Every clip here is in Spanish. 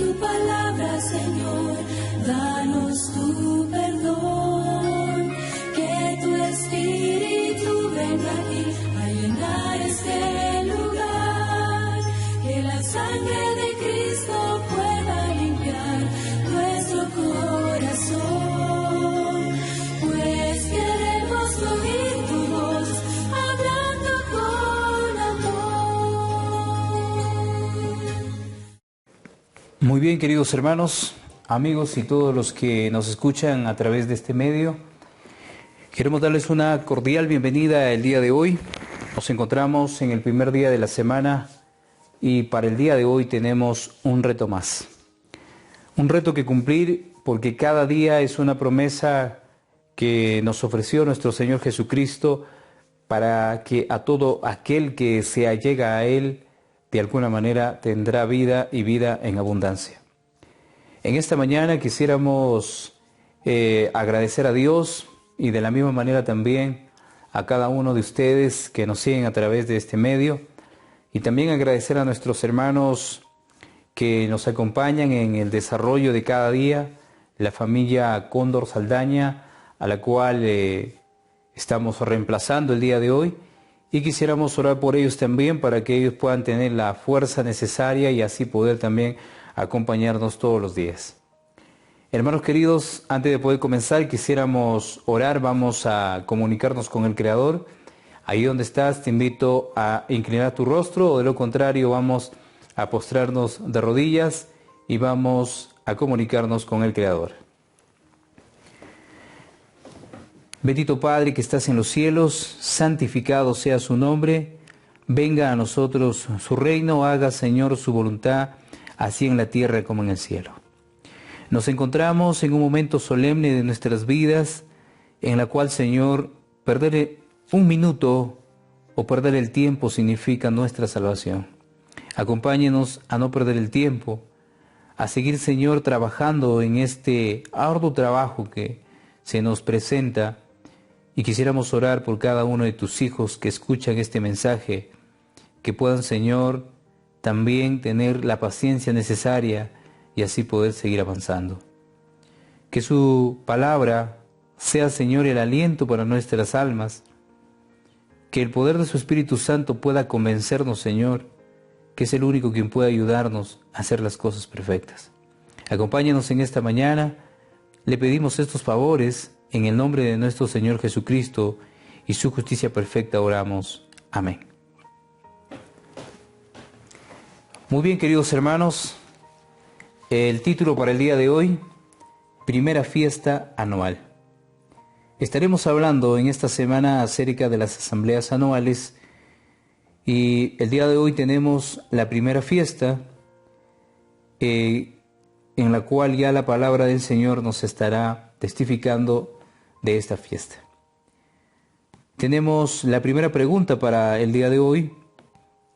tu palabra, Señor, danos tu perdón, que tu Espíritu venga aquí a llenar este lugar, que la sangre de Cristo pueda limpiar nuestro corazón, pues queremos oír tu voz hablando con amor. Muy bien, queridos hermanos, amigos y todos los que nos escuchan a través de este medio, queremos darles una cordial bienvenida el día de hoy. Nos encontramos en el primer día de la semana y para el día de hoy tenemos un reto más. Un reto que cumplir porque cada día es una promesa que nos ofreció nuestro Señor Jesucristo para que a todo aquel que se allega a Él, de alguna manera tendrá vida y vida en abundancia. En esta mañana quisiéramos agradecer a Dios y de la misma manera también a cada uno de ustedes que nos siguen a través de este medio y también agradecer a nuestros hermanos que nos acompañan en el desarrollo de cada día, la familia Cóndor Saldaña, a la cual estamos reemplazando el día de hoy. Y quisiéramos orar por ellos también para que ellos puedan tener la fuerza necesaria y así poder también acompañarnos todos los días. Hermanos queridos, antes de poder comenzar quisiéramos orar, vamos a comunicarnos con el Creador. Ahí donde estás te invito a inclinar tu rostro o de lo contrario vamos a postrarnos de rodillas y vamos a comunicarnos con el Creador. Bendito Padre que estás en los cielos, santificado sea su nombre, venga a nosotros su reino, haga Señor su voluntad, así en la tierra como en el cielo. Nos encontramos en un momento solemne de nuestras vidas, en la cual Señor, perder un minuto o perder el tiempo significa nuestra salvación. Acompáñenos a no perder el tiempo, a seguir Señor trabajando en este arduo trabajo que se nos presenta. Y quisiéramos orar por cada uno de tus hijos que escuchan este mensaje, que puedan, Señor, también tener la paciencia necesaria y así poder seguir avanzando. Que su palabra sea, Señor, el aliento para nuestras almas, que el poder de su Espíritu Santo pueda convencernos, Señor, que es el único quien puede ayudarnos a hacer las cosas perfectas. Acompáñanos en esta mañana, le pedimos estos favores, en el nombre de nuestro Señor Jesucristo y su justicia perfecta oramos. Amén. Muy bien, queridos hermanos, el título para el día de hoy, Primera Fiesta Anual. Estaremos hablando en esta semana acerca de las asambleas anuales y el día de hoy tenemos la primera fiesta en la cual ya la palabra del Señor nos estará testificando de esta fiesta. Tenemos la primera pregunta para el día de hoy.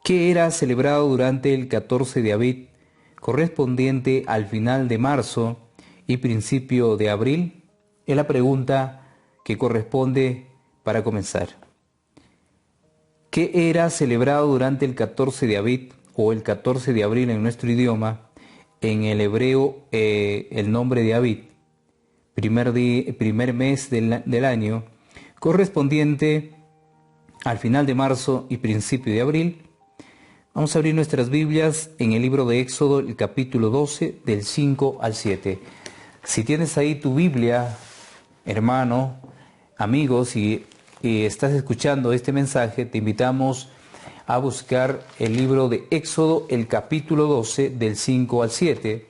¿Qué era celebrado durante el 14 de Abib, correspondiente al final de marzo y principio de abril? Es la pregunta que corresponde para comenzar. ¿Qué era celebrado durante el 14 de Abib o el 14 de abril en nuestro idioma? En el hebreo el nombre de Abib, primer mes del año, correspondiente al final de marzo y principio de abril. Vamos a abrir nuestras Biblias en el libro de Éxodo, el capítulo 12, del 5 al 7. Si tienes ahí tu Biblia, hermano, amigos, y estás escuchando este mensaje, te invitamos a buscar el libro de Éxodo, el capítulo 12, del 5 al 7.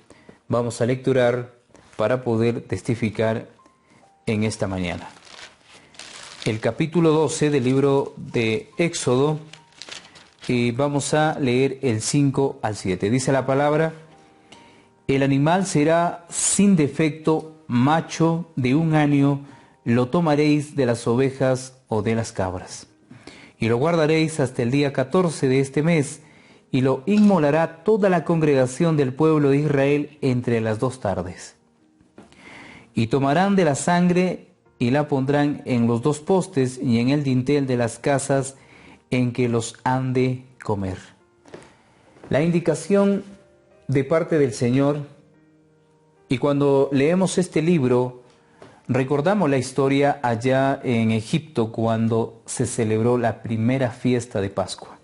Vamos a lecturar para poder testificar en esta mañana. El capítulo 12 del libro de Éxodo y vamos a leer el 5 al 7. Dice la palabra: el animal será sin defecto, macho de 1 año, lo tomaréis de las ovejas o de las cabras. Y lo guardaréis hasta el día 14 de este mes, y lo inmolará toda la congregación del pueblo de Israel entre las 2 tardes. Y tomarán de la sangre y la pondrán en los 2 postes y en el dintel de las casas en que los han de comer. La indicación de parte del Señor, y cuando leemos este libro, recordamos la historia allá en Egipto cuando se celebró la primera fiesta de Pascua.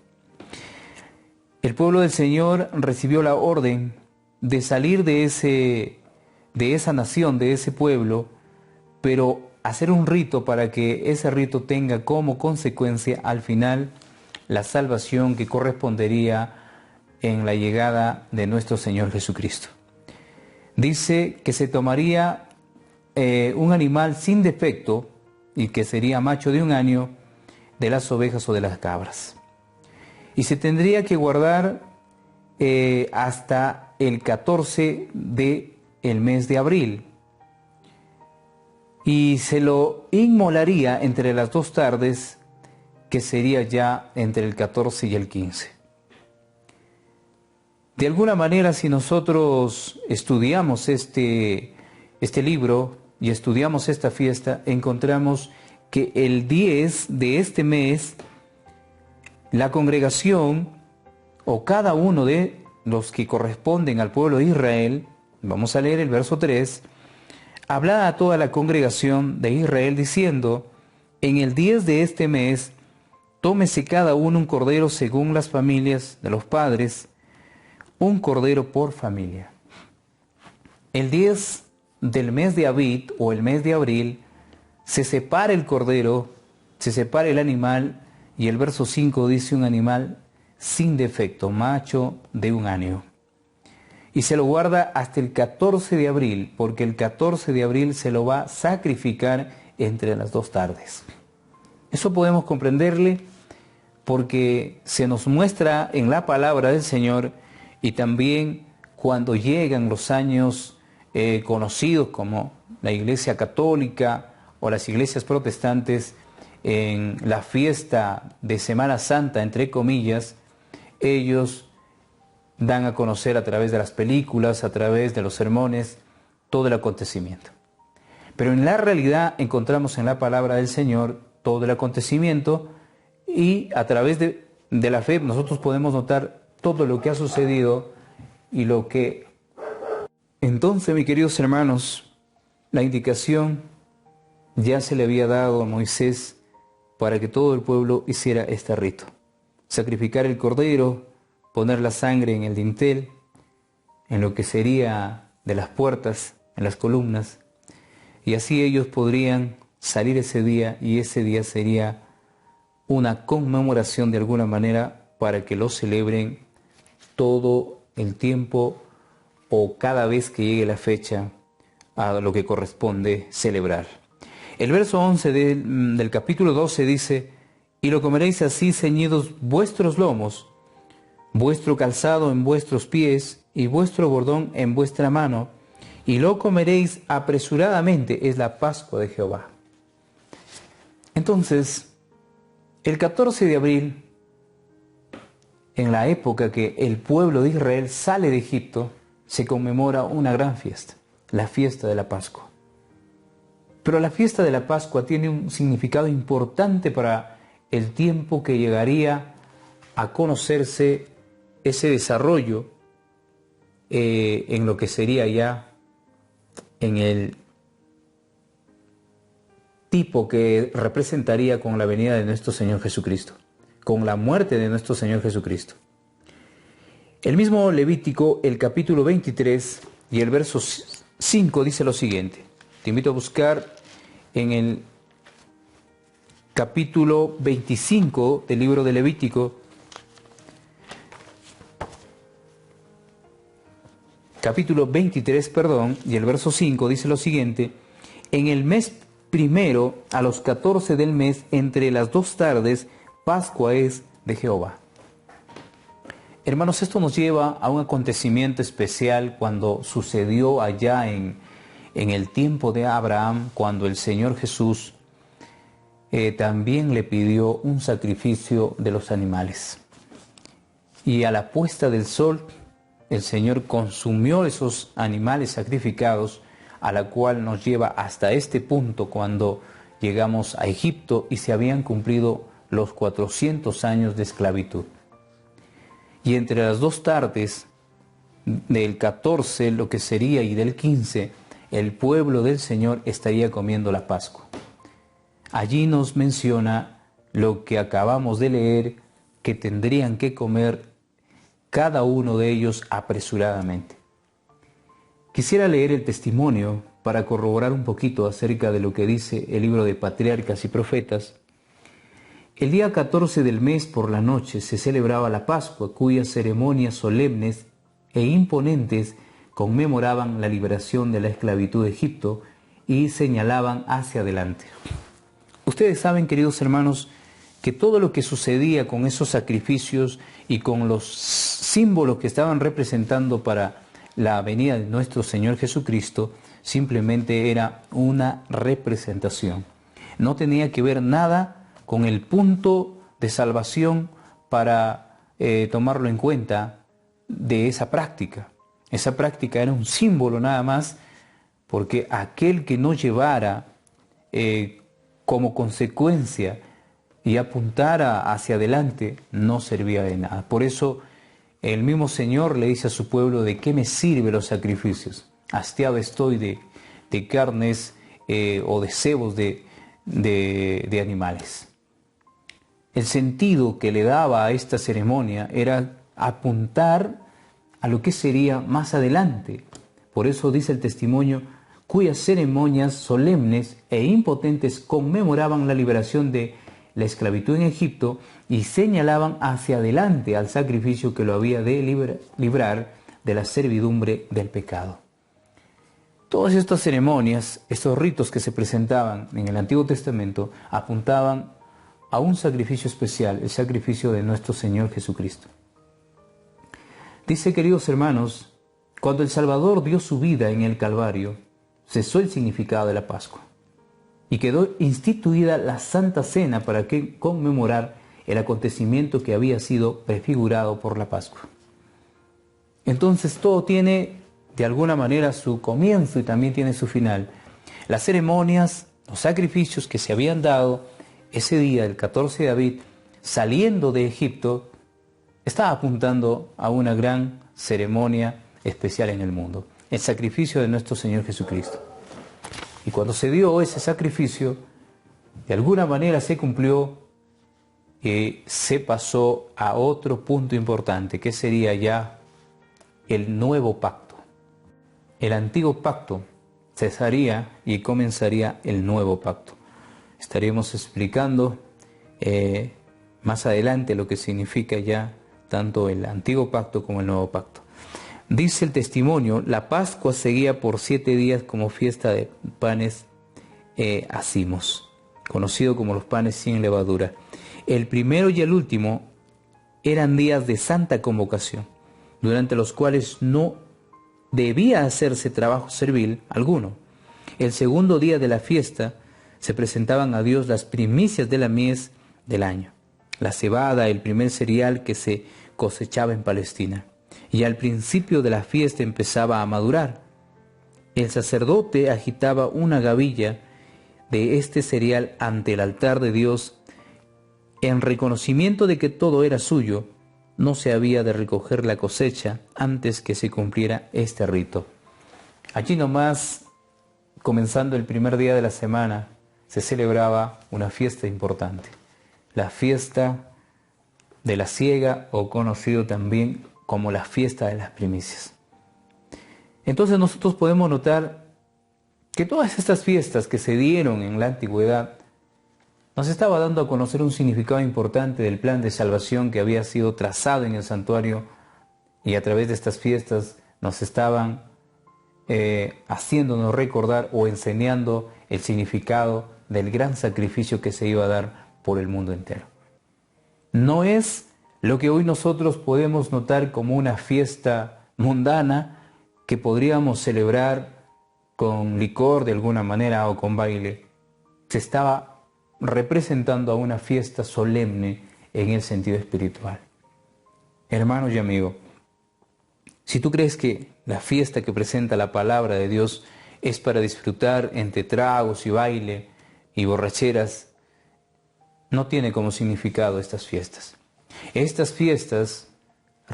El pueblo del Señor recibió la orden de salir de esa nación, de ese pueblo, pero hacer un rito para que ese rito tenga como consecuencia al final la salvación que correspondería en la llegada de nuestro Señor Jesucristo. Dice que se tomaría un animal sin defecto y que sería macho de un año de las ovejas o de las cabras. Y se tendría que guardar hasta el 14 del mes de abril. Y se lo inmolaría entre las 2 tardes, que sería ya entre el 14 y el 15. De alguna manera, si nosotros estudiamos este libro y estudiamos esta fiesta, encontramos que el 10 de este mes, la congregación o cada uno de los que corresponden al pueblo de Israel, vamos a leer el verso 3, hablaba a toda la congregación de Israel diciendo: en el 10 de este mes, tómese cada uno un cordero según las familias de los padres, un cordero por familia. El 10 del mes de Abib o el mes de abril, se separa el cordero, se separa el animal, y el verso 5 dice un animal sin defecto, macho de un año. Y se lo guarda hasta el 14 de abril, porque el 14 de abril se lo va a sacrificar entre las 2 tardes. Eso podemos comprenderle porque se nos muestra en la palabra del Señor, y también cuando llegan los años conocidos como la Iglesia Católica o las iglesias protestantes, en la fiesta de Semana Santa, entre comillas, ellos dan a conocer a través de las películas, a través de los sermones, todo el acontecimiento. Pero en la realidad encontramos en la palabra del Señor todo el acontecimiento, y a través de la fe nosotros podemos notar todo lo que ha sucedido y lo que... Entonces, mis queridos hermanos, la indicación ya se le había dado a Moisés para que todo el pueblo hiciera este rito: sacrificar el cordero, poner la sangre en el dintel, en lo que sería de las puertas, en las columnas, y así ellos podrían salir ese día, y ese día sería una conmemoración de alguna manera para que lo celebren todo el tiempo o cada vez que llegue la fecha a lo que corresponde celebrar. El verso 11 del capítulo 12 dice: y lo comeréis así ceñidos vuestros lomos, vuestro calzado en vuestros pies y vuestro bordón en vuestra mano, y lo comeréis apresuradamente, es la Pascua de Jehová. Entonces, el 14 de abril, en la época que el pueblo de Israel sale de Egipto, se conmemora una gran fiesta, la fiesta de la Pascua. Pero la fiesta de la Pascua tiene un significado importante para el tiempo que llegaría a conocerse ese desarrollo en lo que sería ya en el tipo que representaría con la venida de nuestro Señor Jesucristo, con la muerte de nuestro Señor Jesucristo. El mismo Levítico, el capítulo 23 y el verso 5 dice lo siguiente. Te invito a buscar en el capítulo 25 del libro de Levítico, capítulo 23, y el verso 5 dice lo siguiente: en el mes primero, a los 14 del mes, entre las 2 tardes, Pascua es de Jehová. Hermanos, esto nos lleva a un acontecimiento especial cuando sucedió allá en el tiempo de Abraham, cuando el Señor Jesús también le pidió un sacrificio de los animales. Y a la puesta del sol, el Señor consumió esos animales sacrificados, a la cual nos lleva hasta este punto cuando llegamos a Egipto y se habían cumplido los 400 años de esclavitud. Y entre las 2 tardes del 14, lo que sería, y del 15, el pueblo del Señor estaría comiendo la Pascua. Allí nos menciona lo que acabamos de leer, que tendrían que comer cada uno de ellos apresuradamente. Quisiera leer el testimonio para corroborar un poquito acerca de lo que dice el libro de Patriarcas y Profetas. El día 14 del mes por la noche se celebraba la Pascua, cuyas ceremonias solemnes e imponentes conmemoraban la liberación de la esclavitud de Egipto y señalaban hacia adelante. Ustedes saben, queridos hermanos, que todo lo que sucedía con esos sacrificios y con los símbolos que estaban representando para la venida de nuestro Señor Jesucristo simplemente era una representación. No tenía que ver nada con el punto de salvación para tomarlo en cuenta de esa práctica. Esa práctica era un símbolo nada más, porque aquel que no llevara como consecuencia y apuntara hacia adelante no servía de nada. Por eso el mismo Señor le dice a su pueblo: ¿de qué me sirven los sacrificios? Hastiado estoy de carnes o de cebos de animales. El sentido que le daba a esta ceremonia era apuntar a lo que sería más adelante. Por eso dice el testimonio, cuyas ceremonias solemnes e impotentes conmemoraban la liberación de la esclavitud en Egipto y señalaban hacia adelante al sacrificio que lo había de librar de la servidumbre del pecado. Todas estas ceremonias, estos ritos que se presentaban en el Antiguo Testamento, apuntaban a un sacrificio especial, el sacrificio de nuestro Señor Jesucristo. Dice, queridos hermanos, cuando el Salvador dio su vida en el Calvario, cesó el significado de la Pascua y quedó instituida la Santa Cena para conmemorar el acontecimiento que había sido prefigurado por la Pascua. Entonces todo tiene de alguna manera su comienzo y también tiene su final. Las ceremonias, los sacrificios que se habían dado ese día, el 14 de Abib, saliendo de Egipto, estaba apuntando a una gran ceremonia especial en el mundo, el sacrificio de nuestro Señor Jesucristo. Y cuando se dio ese sacrificio, de alguna manera se cumplió y se pasó a otro punto importante, que sería ya el nuevo pacto. El antiguo pacto cesaría y comenzaría el nuevo pacto. Estaremos explicando más adelante lo que significa ya tanto el antiguo pacto como el nuevo pacto. Dice el testimonio, la Pascua seguía por 7 días como fiesta de panes ácimos, conocido como los panes sin levadura. El primero y el último eran días de santa convocación, durante los cuales no debía hacerse trabajo servil alguno. El segundo día de la fiesta se presentaban a Dios las primicias de la mies del año, la cebada, el primer cereal que se cosechaba en Palestina. Y al principio de la fiesta empezaba a madurar. El sacerdote agitaba una gavilla de este cereal ante el altar de Dios en reconocimiento de que todo era suyo. No se había de recoger la cosecha antes que se cumpliera este rito. Allí nomás, comenzando el primer día de la semana, se celebraba una fiesta importante, la fiesta de la siega, o conocido también como la fiesta de las primicias. Entonces nosotros podemos notar que todas estas fiestas que se dieron en la antigüedad nos estaba dando a conocer un significado importante del plan de salvación que había sido trazado en el santuario, y a través de estas fiestas nos estaban haciéndonos recordar o enseñando el significado del gran sacrificio que se iba a dar por el mundo entero. No es lo que hoy nosotros podemos notar como una fiesta mundana que podríamos celebrar con licor de alguna manera o con baile. Se estaba representando a una fiesta solemne en el sentido espiritual. Hermanos y amigos, si tú crees que la fiesta que presenta la palabra de Dios es para disfrutar entre tragos y baile y borracheras, no tiene como significado estas fiestas. Estas fiestas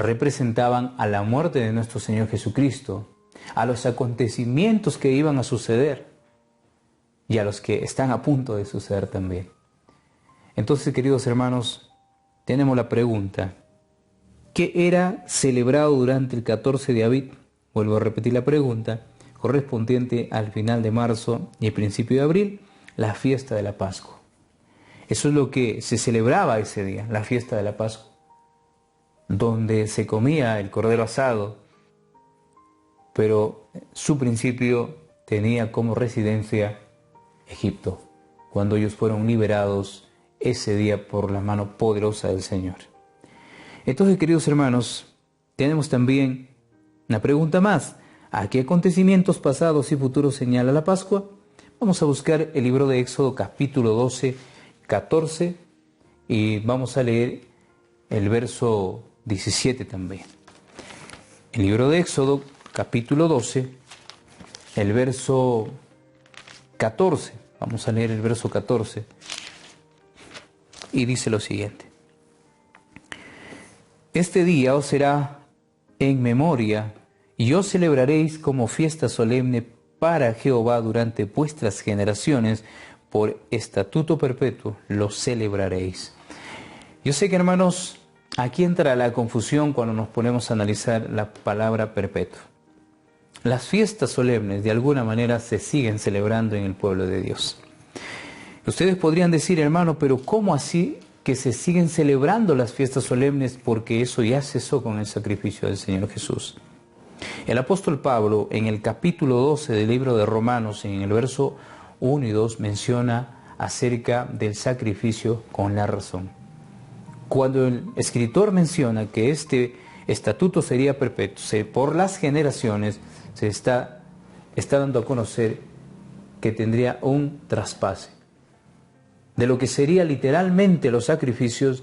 representaban a la muerte de nuestro Señor Jesucristo, a los acontecimientos que iban a suceder y a los que están a punto de suceder también. Entonces, queridos hermanos, tenemos la pregunta: ¿qué era celebrado durante el 14 de Abib? Vuelvo a repetir la pregunta, correspondiente al final de marzo y el principio de abril, la fiesta de la Pascua. Eso es lo que se celebraba ese día, la fiesta de la Pascua, donde se comía el cordero asado, pero su principio tenía como residencia Egipto, cuando ellos fueron liberados ese día por la mano poderosa del Señor. Entonces, queridos hermanos, tenemos también una pregunta más: ¿a qué acontecimientos pasados y futuros señala la Pascua? Vamos a buscar el libro de Éxodo capítulo 12, 14 y vamos a leer el verso 17 también. El libro de Éxodo capítulo 12, el verso 14. Vamos a leer el verso 14 y dice lo siguiente: Este día os será en memoria y os celebraréis como fiesta solemne para Jehová durante vuestras generaciones, por estatuto perpetuo lo celebraréis. Yo sé que, hermanos, aquí entra la confusión cuando nos ponemos a analizar la palabra perpetuo. Las fiestas solemnes de alguna manera se siguen celebrando en el pueblo de Dios. Ustedes podrían decir, hermano, pero ¿cómo así que se siguen celebrando las fiestas solemnes? Porque eso ya cesó con el sacrificio del Señor Jesús. El apóstol Pablo, en el capítulo 12 del libro de Romanos, en el verso 1 y 2, menciona acerca del sacrificio con la razón. Cuando el escritor menciona que este estatuto sería perpetuo, por las generaciones, se está dando a conocer que tendría un traspase de lo que sería literalmente los sacrificios,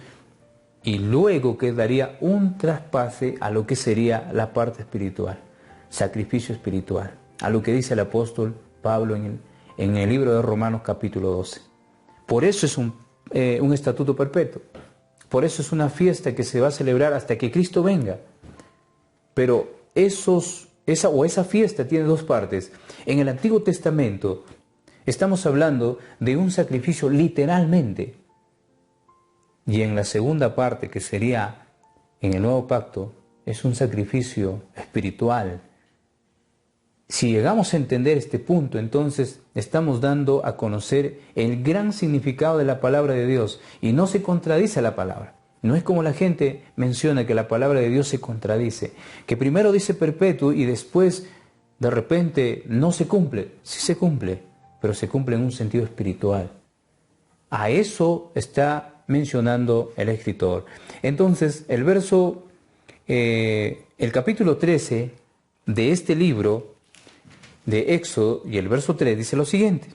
y luego quedaría un traspase a lo que sería la parte espiritual, sacrificio espiritual, a lo que dice el apóstol Pablo en el libro de Romanos capítulo 12. Por eso es un estatuto perpetuo, por eso es una fiesta que se va a celebrar hasta que Cristo venga. Pero esa fiesta tiene dos partes. En el Antiguo Testamento estamos hablando de un sacrificio literalmente, y en la segunda parte, que sería en el Nuevo Pacto, es un sacrificio espiritual. Si llegamos a entender este punto, entonces estamos dando a conocer el gran significado de la palabra de Dios, y no se contradice la palabra. No es como la gente menciona, que la palabra de Dios se contradice, que primero dice perpetuo y después de repente no se cumple. Sí se cumple, pero se cumple en un sentido espiritual. A eso está mencionando el escritor. Entonces, el capítulo 13 de este libro de Éxodo y el verso 3 dice lo siguiente: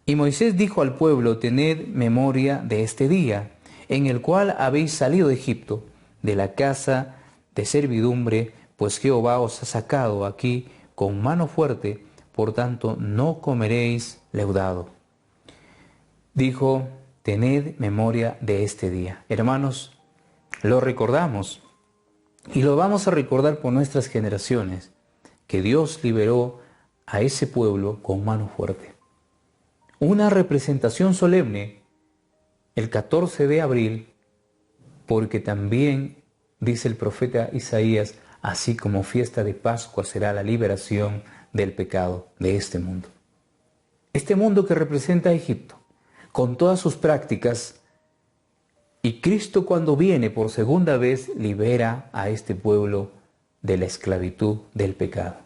Y Moisés dijo al pueblo: Tened memoria de este día, en el cual habéis salido de Egipto, de la casa de servidumbre, pues Jehová os ha sacado aquí con mano fuerte, por tanto no comeréis leudado. Dijo: Tened memoria de este día. Hermanos, lo recordamos y lo vamos a recordar por nuestras generaciones, que Dios liberó a ese pueblo con mano fuerte. Una representación solemne el 14 de abril, porque también dice el profeta Isaías: así como fiesta de Pascua será la liberación del pecado de este mundo. Este mundo que representa a Egipto, con todas sus prácticas, y Cristo, cuando viene por segunda vez, libera a este pueblo de la esclavitud del pecado.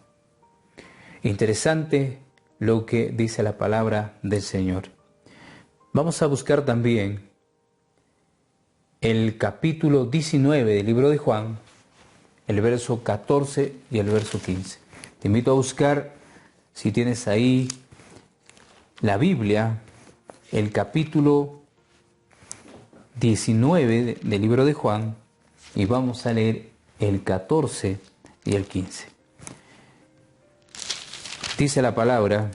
Interesante lo que dice la palabra del Señor. Vamos a buscar también el capítulo 19 del libro de Juan, el verso 14 y el verso 15. Te invito a buscar, si tienes ahí la Biblia, el capítulo 19 del libro de Juan, y vamos a leer el 14 y el 15. Dice la palabra: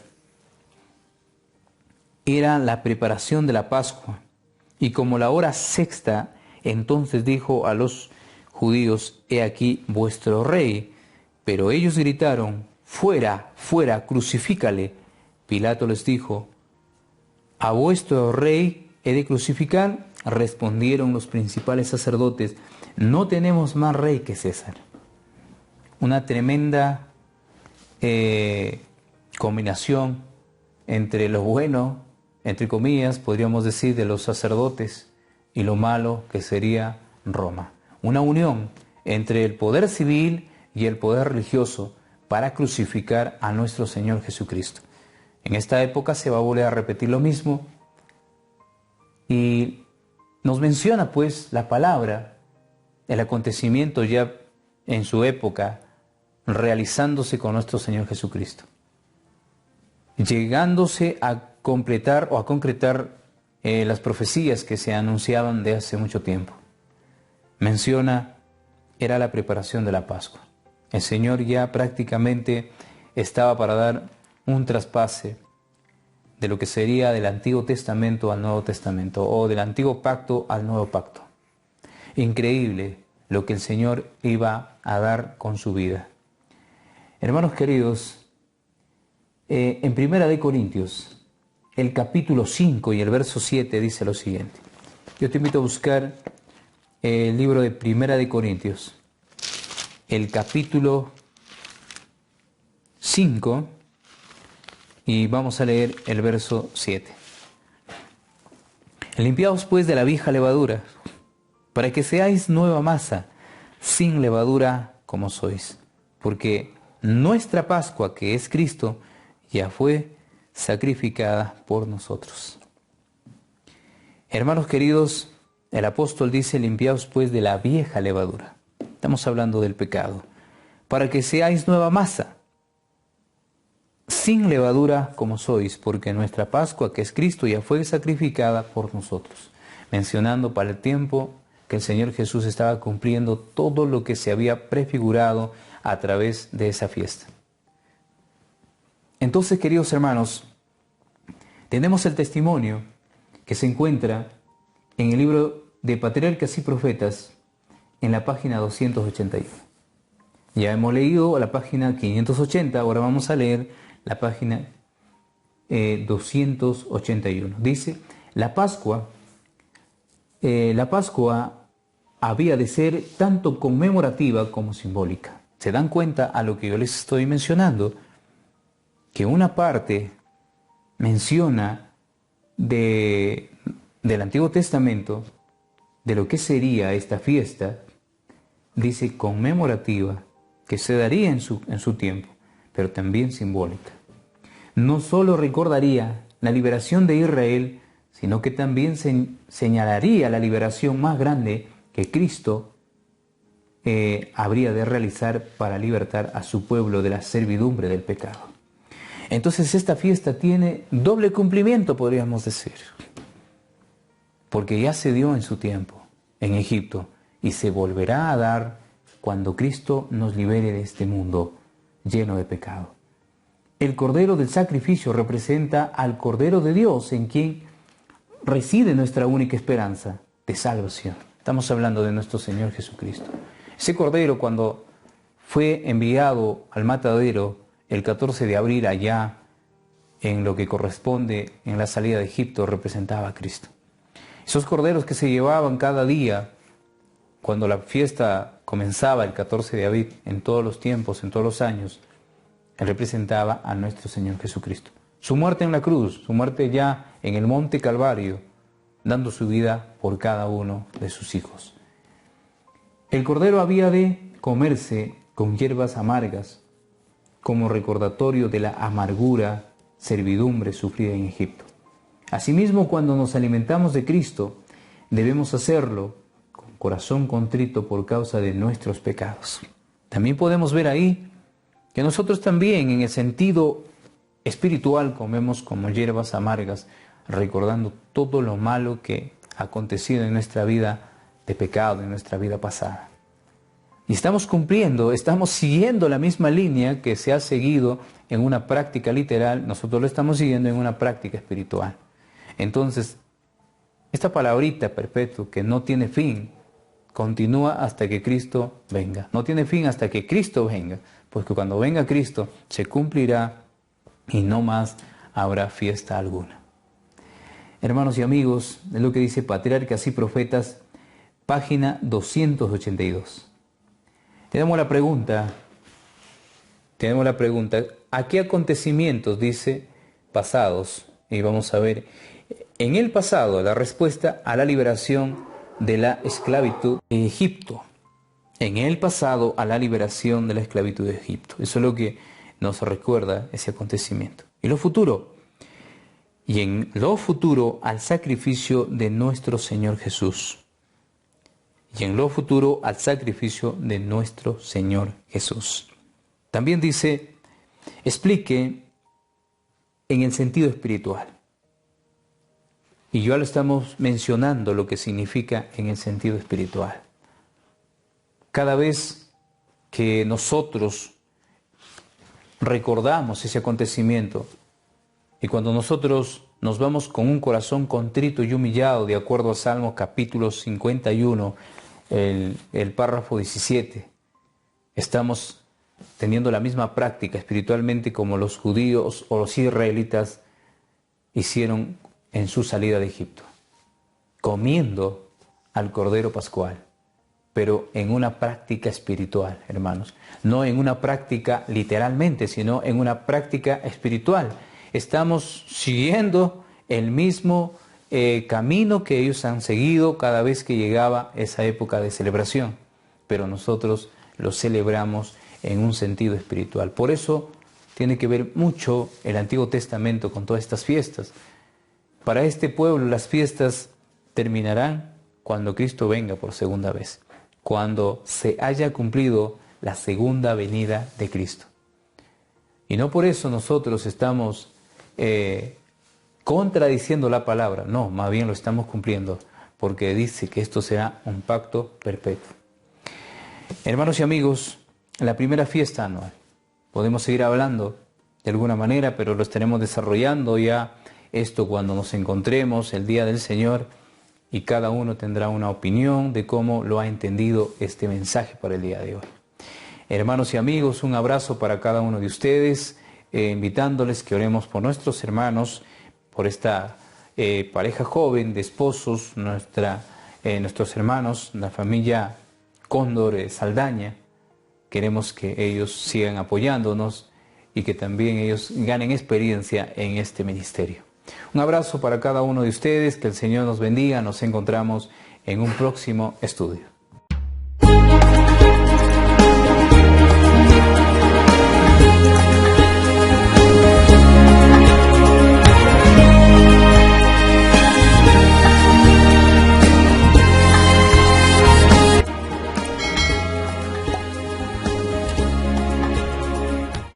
Era la preparación de la Pascua, y como la hora sexta, entonces dijo a los judíos, he aquí vuestro rey. Pero ellos gritaron, fuera, fuera, crucifícale. Pilato les dijo, ¿a vuestro rey he de crucificar? Respondieron los principales sacerdotes, no tenemos más rey que César. Una tremenda combinación entre lo bueno, entre comillas, podríamos decir, de los sacerdotes y lo malo que sería Roma. Una unión entre el poder civil y el poder religioso para crucificar a nuestro Señor Jesucristo. En esta época se va a volver a repetir lo mismo y nos menciona pues la palabra, el acontecimiento ya en su época realizándose con nuestro Señor Jesucristo, llegándose a completar o a concretar las profecías que se anunciaban de hace mucho tiempo. Menciona, era la preparación de la Pascua. El Señor ya prácticamente estaba para dar un traspase de lo que sería del Antiguo Testamento al Nuevo Testamento, o del Antiguo Pacto al Nuevo Pacto. Increíble lo que el Señor iba a dar con su vida. Hermanos queridos, en Primera de Corintios, el capítulo 5 y el verso 7 dice lo siguiente. Yo te invito a buscar el libro de Primera de Corintios, el capítulo 5, y vamos a leer el verso 7. Limpiaos pues de la vieja levadura, para que seáis nueva masa, sin levadura como sois, porque nuestra Pascua, que es Cristo, ya fue sacrificada por nosotros. Hermanos queridos, el apóstol dice, limpiaos pues de la vieja levadura. Estamos hablando del pecado. Para que seáis nueva masa, sin levadura como sois, porque nuestra Pascua, que es Cristo, ya fue sacrificada por nosotros. Mencionando para el tiempo que el Señor Jesús estaba cumpliendo todo lo que se había prefigurado a través de esa fiesta. Entonces, queridos hermanos, tenemos el testimonio que se encuentra en el libro de Patriarcas y Profetas, en la página 281. Ya hemos leído la página 580, ahora vamos a leer la página 281. Dice, la Pascua había de ser tanto conmemorativa como simbólica. ¿Se dan cuenta a lo que yo les estoy mencionando? Que una parte menciona del Antiguo Testamento, de lo que sería esta fiesta, dice conmemorativa, que se daría en su tiempo, pero también simbólica. No solo recordaría la liberación de Israel, sino que también señalaría la liberación más grande que Cristo habría de realizar para libertar a su pueblo de la servidumbre del pecado. Entonces esta fiesta tiene doble cumplimiento, podríamos decir, porque ya se dio en su tiempo, en Egipto, y se volverá a dar cuando Cristo nos libere de este mundo lleno de pecado. El Cordero del Sacrificio representa al Cordero de Dios, en quien reside nuestra única esperanza de salvación. Estamos hablando de nuestro Señor Jesucristo. Ese Cordero, cuando fue enviado al matadero el 14 de abril allá, en lo que corresponde en la salida de Egipto, representaba a Cristo. Esos corderos que se llevaban cada día, cuando la fiesta comenzaba el 14 de abril, en todos los tiempos, en todos los años, Él representaba a nuestro Señor Jesucristo. Su muerte en la cruz, su muerte ya en el monte Calvario, dando su vida por cada uno de sus hijos. El cordero había de comerse con hierbas amargas, como recordatorio de la amargura, servidumbre sufrida en Egipto. Asimismo, cuando nos alimentamos de Cristo, debemos hacerlo con corazón contrito por causa de nuestros pecados. También podemos ver ahí que nosotros también, en el sentido espiritual, comemos como hierbas amargas, recordando todo lo malo que ha acontecido en nuestra vida de pecado, en nuestra vida pasada. Y estamos cumpliendo, estamos siguiendo la misma línea que se ha seguido en una práctica literal, nosotros lo estamos siguiendo en una práctica espiritual. Entonces, esta palabrita perpetuo que no tiene fin, continúa hasta que Cristo venga. No tiene fin hasta que Cristo venga, porque cuando venga Cristo se cumplirá y no más habrá fiesta alguna. Hermanos y amigos, es lo que dice Patriarcas y Profetas, página 282. Tenemos la pregunta, ¿a qué acontecimientos, dice, pasados? Y vamos a ver, en el pasado, la respuesta a la liberación de la esclavitud de Egipto. En el pasado, a la liberación de la esclavitud de Egipto. Eso es lo que nos recuerda ese acontecimiento. Y lo futuro. Y en lo futuro, al sacrificio de nuestro Señor Jesús. Y en lo futuro, al sacrificio de nuestro Señor Jesús. También dice, explique en el sentido espiritual. Y ya lo estamos mencionando lo que significa en el sentido espiritual. Cada vez que nosotros recordamos ese acontecimiento y cuando nosotros nos vamos con un corazón contrito y humillado, de acuerdo al Salmo capítulo 51, el párrafo 17, estamos teniendo la misma práctica espiritualmente como los judíos o los israelitas hicieron en su salida de Egipto, comiendo al Cordero Pascual, pero en una práctica espiritual, hermanos, no en una práctica literalmente, sino en una práctica espiritual. Estamos siguiendo el mismo camino que ellos han seguido cada vez que llegaba esa época de celebración, pero nosotros lo celebramos en un sentido espiritual. Por eso tiene que ver mucho el Antiguo Testamento con todas estas fiestas. Para este pueblo las fiestas terminarán cuando Cristo venga por segunda vez, cuando se haya cumplido la segunda venida de Cristo. Y no por eso nosotros estamos contradiciendo la palabra, no, más bien lo estamos cumpliendo, porque dice que esto será un pacto perpetuo. Hermanos y amigos, la primera fiesta anual, podemos seguir hablando de alguna manera, pero lo estaremos desarrollando ya esto cuando nos encontremos el día del Señor y cada uno tendrá una opinión de cómo lo ha entendido este mensaje para el día de hoy. Hermanos y amigos, un abrazo para cada uno de ustedes, invitándoles que oremos por nuestros hermanos, por esta pareja joven de esposos, nuestros hermanos, la familia Cóndor Saldaña. Queremos que ellos sigan apoyándonos y que también ellos ganen experiencia en este ministerio. Un abrazo para cada uno de ustedes, que el Señor nos bendiga, nos encontramos en un próximo estudio.